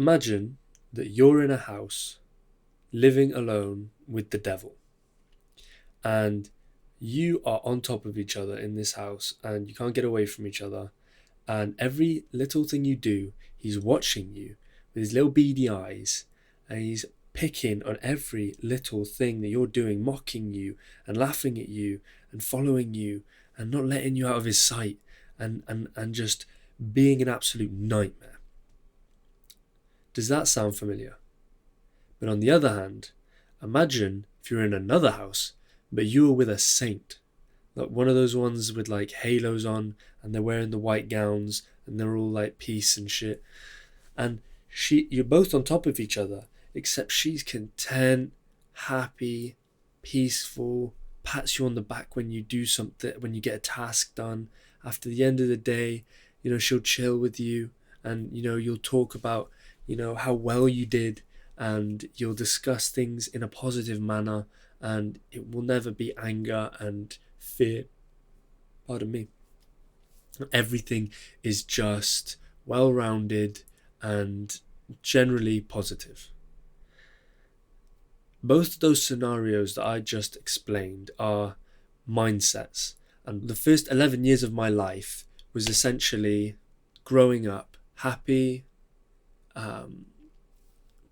Imagine that you're in a house living alone with the devil, and you are on top of each other in this house and you can't get away from each other. And every little thing you do, he's watching you with his little beady eyes, and he's picking on every little thing that you're doing, mocking you and laughing at you and following you and not letting you out of his sight, and just being an absolute nightmare. Does that sound familiar? But on the other hand, imagine if you're in another house, but you were with a saint. Like one of those ones with like halos on, and they're wearing the white gowns and they're all like peace and shit. And you're both on top of each other, except she's content, happy, peaceful, pats you on the back when you do something, when you get a task done. After the end of the day, she'll chill with you, and you'll talk about how well you did, and you'll discuss things in a positive manner, and it will never be anger and fear. Pardon me. Everything is just well-rounded and generally positive. Both of those scenarios that I just explained are mindsets. And the first 11 years of my life was essentially growing up happy,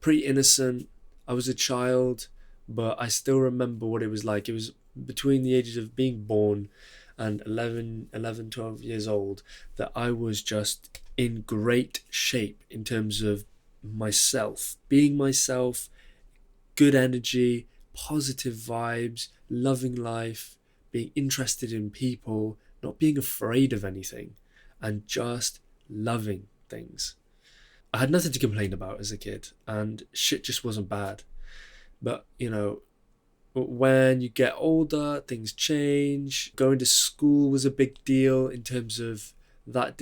pretty innocent. I was a child, but I still remember what it was like. It was between the ages of being born and 12 years old that I was just in great shape in terms of myself, being myself, good energy, positive vibes, loving life, being interested in people, not being afraid of anything, and just loving things. I had nothing to complain about as a kid, and shit just wasn't bad. But, when you get older, things change. Going to school was a big deal in terms of that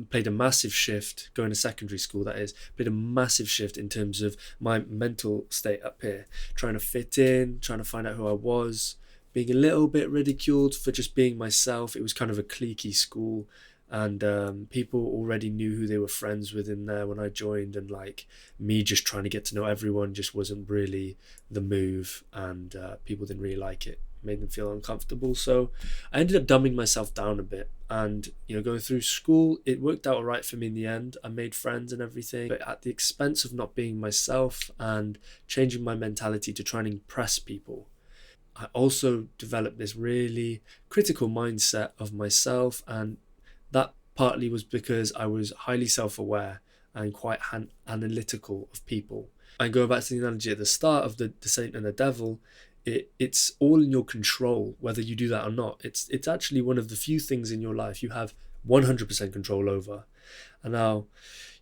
played a massive shift. Going to secondary school, that is, played a massive shift in terms of my mental state up here. Trying to fit in, trying to find out who I was, being a little bit ridiculed for just being myself. It was kind of a cliquey school, and people already knew who they were friends with in there when I joined, and like me just trying to get to know everyone just wasn't really the move, and people didn't really like it. Made them feel uncomfortable, so I ended up dumbing myself down a bit. And going through school, it worked out all right for me in the end. I made friends and everything, but at the expense of not being myself and changing my mentality to try and impress people. I also developed this really critical mindset of myself, and that partly was because I was highly self-aware and quite analytical of people. And going back to the analogy at the start of the saint and the devil, it's all in your control whether you do that or not. It's actually one of the few things in your life you have 100% control over. And now,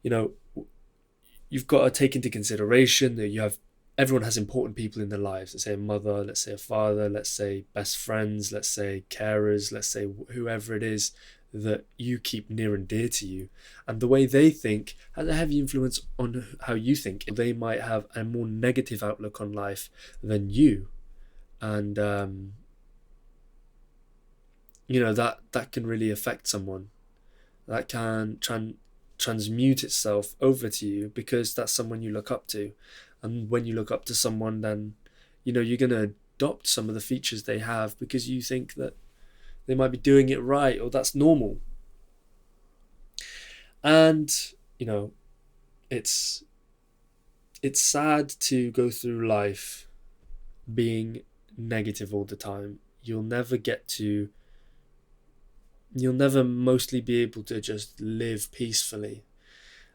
you've got to take into consideration that everyone has important people in their lives. Let's say a mother, let's say a father, let's say best friends, let's say carers, let's say whoever it is that you keep near and dear to you. And the way they think has a heavy influence on how you think. They might have a more negative outlook on life than you. And, that can really affect someone. That can transmute itself over to you because that's someone you look up to. And when you look up to someone, then, you're going to adopt some of the features they have because you think that they might be doing it right, or that's normal. And, it's sad to go through life being negative all the time. You'll never mostly be able to just live peacefully.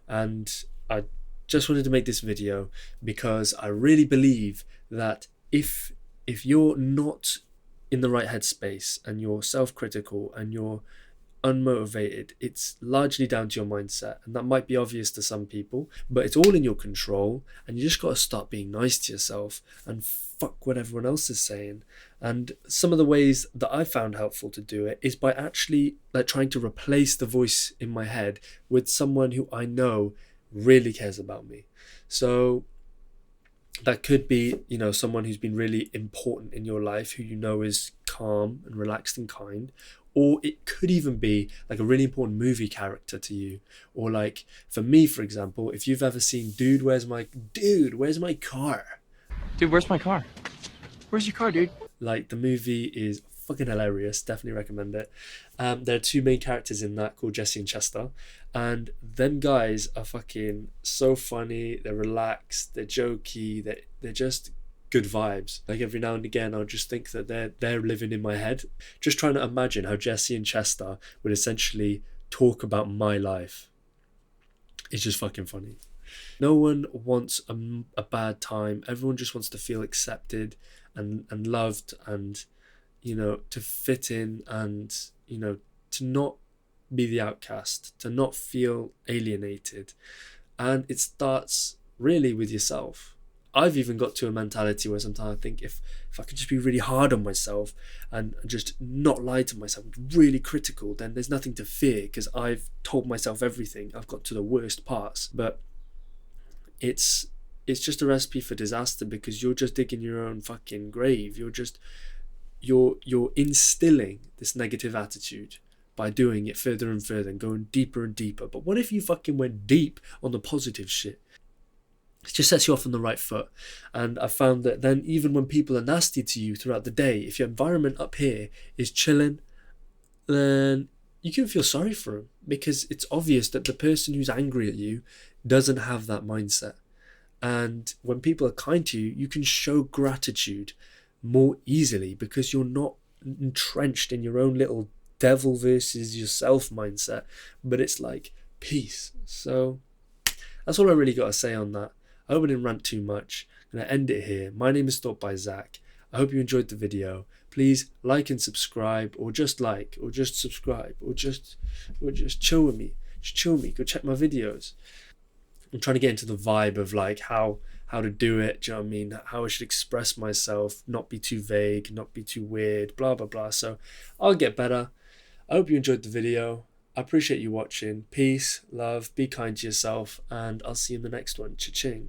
And I just wanted to make this video because I really believe that if you're not in the right headspace and you're self-critical and you're unmotivated, it's largely down to your mindset. And that might be obvious to some people, but it's all in your control, and you just got to start being nice to yourself and fuck what everyone else is saying. And some of the ways that I found helpful to do it is by actually like trying to replace the voice in my head with someone who I know really cares about me. So that could be, someone who's been really important in your life, who is calm and relaxed and kind. or it could even be like a really important movie character to you. Or like for me, for example, if you've ever seen Dude, Where's My Car? Dude, where's my car? Where's your car, dude? Like the movie is fucking hilarious. Definitely recommend it. There are two main characters in that called Jesse and Chester, and them guys are fucking so funny. They're relaxed. They're jokey. They're just good vibes. Like every now and again, I'll just think that they're living in my head. Just trying to imagine how Jesse and Chester would essentially talk about my life. It's just fucking funny. No one wants a bad time. Everyone just wants to feel accepted and loved, and to fit in, and to not be the outcast, to not feel alienated. And it starts really with yourself. I've even got to a mentality where sometimes I think if I could just be really hard on myself and just not lie to myself, really critical, then there's nothing to fear because I've told myself everything. I've got to the worst parts. But it's just a recipe for disaster, because you're just digging your own fucking grave. You're instilling this negative attitude by doing it further and further and going deeper and deeper. But what if you fucking went deep on the positive shit? It just sets you off on the right foot. And I found that then even when people are nasty to you throughout the day, if your environment up here is chilling, then you can feel sorry for them, because it's obvious that the person who's angry at you doesn't have that mindset. And when people are kind to you, you can show gratitude more easily because you're not entrenched in your own little devil versus yourself mindset, but it's like peace. So that's all I really got to say on that. I hope I didn't rant too much. I'm going to end it here. My name is Thought by Zach. I hope you enjoyed the video. Please like and subscribe, or just subscribe, or just chill with me. Just chill with me. Go check my videos. I'm trying to get into the vibe of like how to do it. Do you know what I mean? How I should express myself, not be too vague, not be too weird, blah, blah, blah. So I'll get better. I hope you enjoyed the video. I appreciate you watching. Peace, love, be kind to yourself, and I'll see you in the next one. Cha-ching.